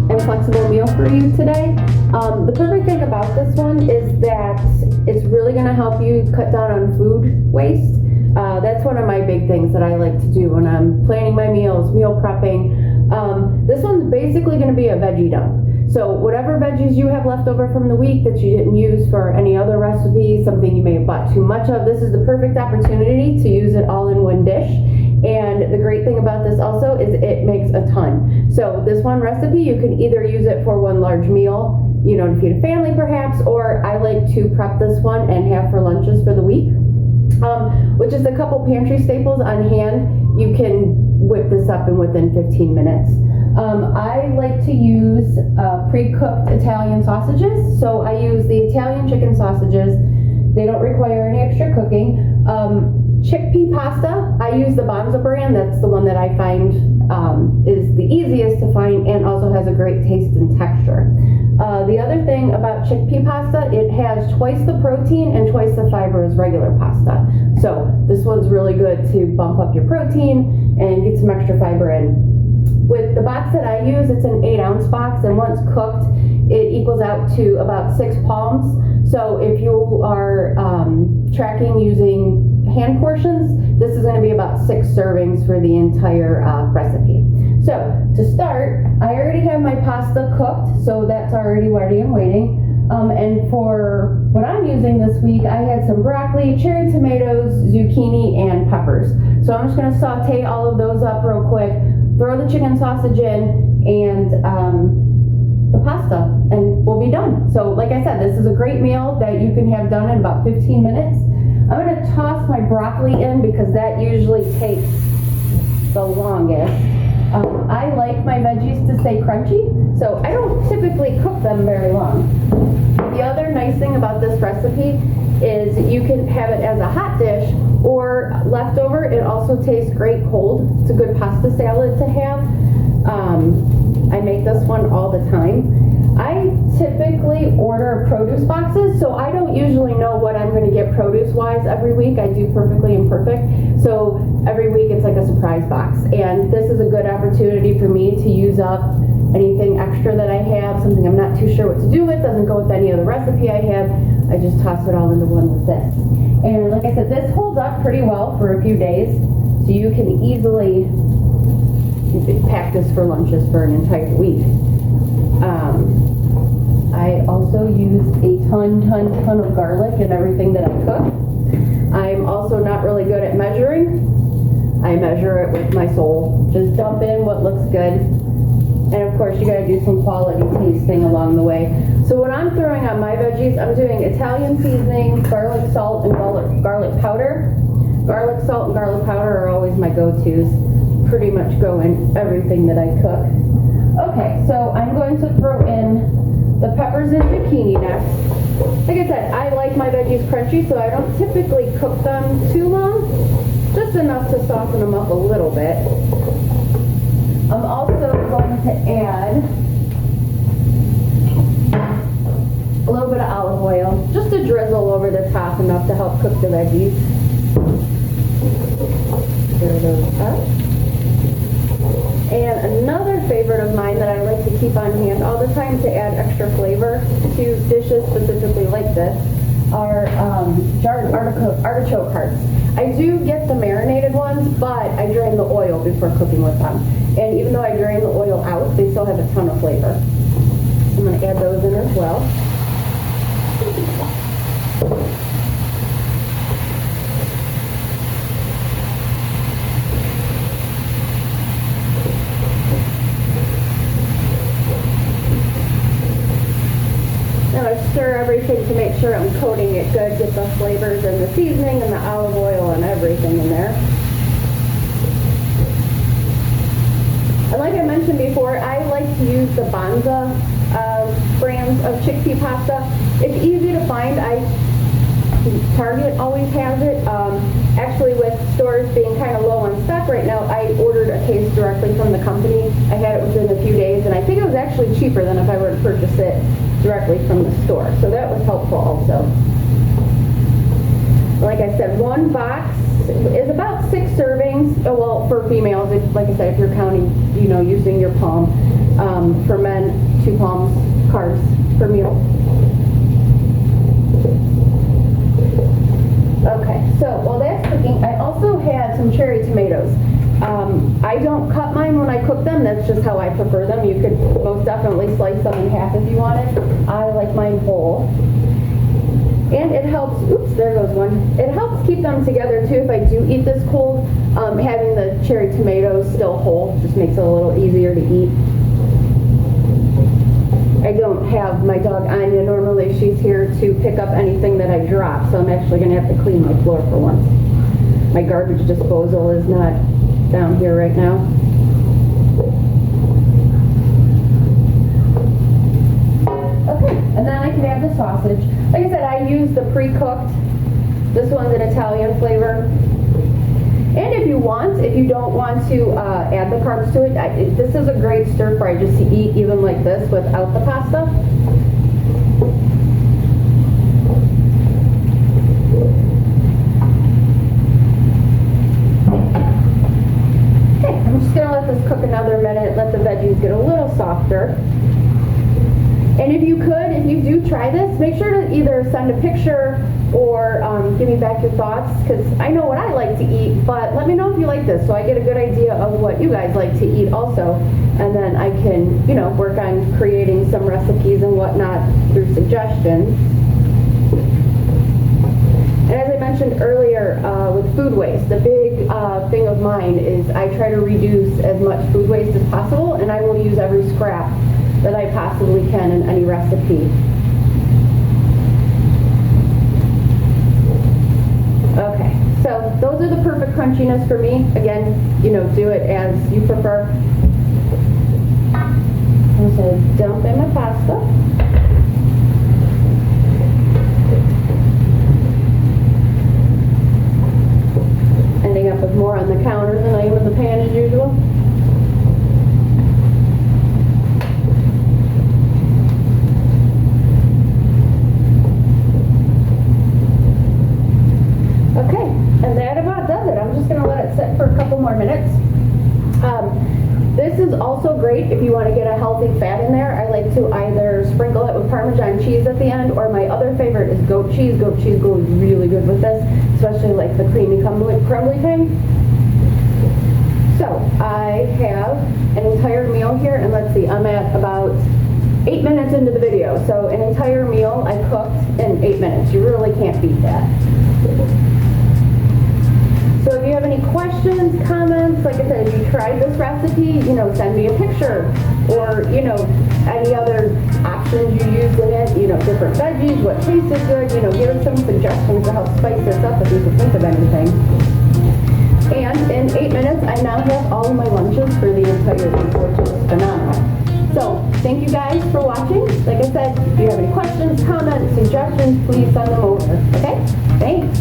and flexible meal for you today. The perfect thing about this one is that it's really going to help you cut down on food waste. That's one of my big things that I like to do when I'm planning my meals, meal prepping. This one's basically going to be a veggie dump. So whatever veggies you have left over from the week that you didn't use for any other recipe, something you may have bought too much of, this is the perfect opportunity to use it all in one dish. And the great thing about this also is it makes a ton. So this one recipe, you can either use it for one large meal, you know, to feed a family perhaps, or I like to prep this one and have for lunches for the week. With just a couple pantry staples on hand, you can whip this up in within 15 minutes. I like to use pre-cooked Italian sausages. So I use the Italian chicken sausages. They don't require any extra cooking. Chickpea pasta, I use the Bonza brand. That's the one that I find is the easiest to find and also has a great taste and texture. The other thing about chickpea pasta, it has twice the protein and twice the fiber as regular pasta. So this one's really good to bump up your protein and get some extra fiber in. With the box that I use, it's an 8-ounce box, and once cooked, it equals out to about 6 palms. So if you are tracking using hand portions, this is going to be about 6 servings for the entire recipe. So to start, I already have my pasta cooked, so that's already ready and waiting. And for what I'm using this week, I had some broccoli, cherry tomatoes, zucchini, and peppers. So I'm just going to saute all of those up real quick, throw the chicken sausage in, and the pasta, and we'll be done. So like I said, this is a great meal that you can have done in about 15 minutes. I'm going to toss my broccoli in because that usually takes the longest. I like my veggies to stay crunchy, so I don't typically cook them very long. The other nice thing about this recipe is you can have it as a hot dish or leftover. It also tastes great cold. It's a good pasta salad to have. I make this one all the time. I typically order produce boxes, so I don't usually know what I'm going to get produce-wise every week. I do perfectly imperfect, so every week it's like a surprise box. And this is a good opportunity for me to use up anything extra that I have, something I'm not too sure what to do with, doesn't go with any other recipe I have. I just toss it all into one with this. And like I said, this holds up pretty well for a few days, so you can easily pack this for lunches for an entire week. I also use a ton of garlic in everything that I cook. I'm also not really good at measuring. I measure it with my soul. Just dump in what looks good. And of course, you gotta do some quality tasting along the way. So when I'm throwing on my veggies, I'm doing Italian seasoning, garlic salt, and garlic powder. Garlic salt and garlic powder are always my go-tos. Pretty much go in everything that I cook. Okay, so I'm going to throw in the peppers and zucchini next. Like I said, I like my veggies crunchy, so I don't typically cook them too long, just enough to soften them up a little bit. I'm also going to add a little bit of olive oil, just a drizzle over the top, enough to help cook the veggies. Stir those up. And another favorite of mine that I like to keep on hand all the time to add extra flavor to dishes specifically like this are jarred artichoke hearts. I do get the marinated ones, but I drain the oil before cooking with them. And even though I drain the oil out, they still have a ton of flavor. I'm going to add those in as well. Stir everything to make sure I'm coating it good, get the flavors and the seasoning and the olive oil and everything in there. And like I mentioned before, I like to use the Bonza brands of chickpea pasta. It's easy to find. Target always has it. Actually, with stores being kind of low on stock right now, I ordered a case directly from the company. I had it within a few days, and I think it was actually cheaper than if I were to purchase it directly from the store. So that was helpful also. Like I said, one box is about 6 servings. Well, for females, like I said, if you're counting, using your palm. For men, 2 palms carbs per meal. Okay, so while that's cooking, I also had some cherry tomatoes. I don't cut mine when I cook them, that's just how I prefer them. You could most definitely slice them in half if you wanted. I like mine whole. And it helps, oops, there goes one. It helps keep them together too if I do eat this cold. Having the cherry tomatoes still whole just makes it a little easier to eat. I don't have my dog Anya, normally she's here to pick up anything that I drop, so I'm actually going to have to clean my floor for once. My garbage disposal is not down here right now. Okay, and then I can add the sausage. Like I said, I use the pre-cooked. This one's an Italian flavor. And if you don't want to add the carbs to it, this is a great stir fry just to eat even like this without the pasta. Okay, I'm just going to let this cook another minute, let the veggies get a little softer. And if you do try this, make sure to either send a picture or give me back your thoughts, because I know what I like to eat, but let me know if you like this so I get a good idea of what you guys like to eat also, and then I can, work on creating some recipes and whatnot through suggestions. And as I mentioned earlier, with food waste, the big thing of mine is I try to reduce as much food waste as possible, and I will use every scrap that I possibly can in any recipe. Okay, so those are the perfect crunchiness for me. Again, do it as you prefer. I'm going to dump in my pasta. Ending up with more on the counter than I am in the pan as usual. Okay, and that about does it. I'm just going to let it sit for a couple more minutes. This is also great if you want to get a healthy fat in there. I like to either sprinkle it with Parmesan cheese at the end, or my other favorite is goat cheese. Goat cheese goes really good with this, especially like the creamy crumbly thing. So I have an entire meal here, and let's see, I'm at about 8 minutes into the video. So an entire meal I cooked in 8 minutes. You really can't beat that. So if you have any questions, comments, like I said, if you tried this recipe, send me a picture, or, any other options you used in it, different veggies, what tasted good, give us some suggestions to help spice this up if you can think of anything. And in 8 minutes, I now have all of my lunches for the entire week, which is phenomenal. So thank you guys for watching. Like I said, if you have any questions, comments, suggestions, please send them over, okay? Thanks.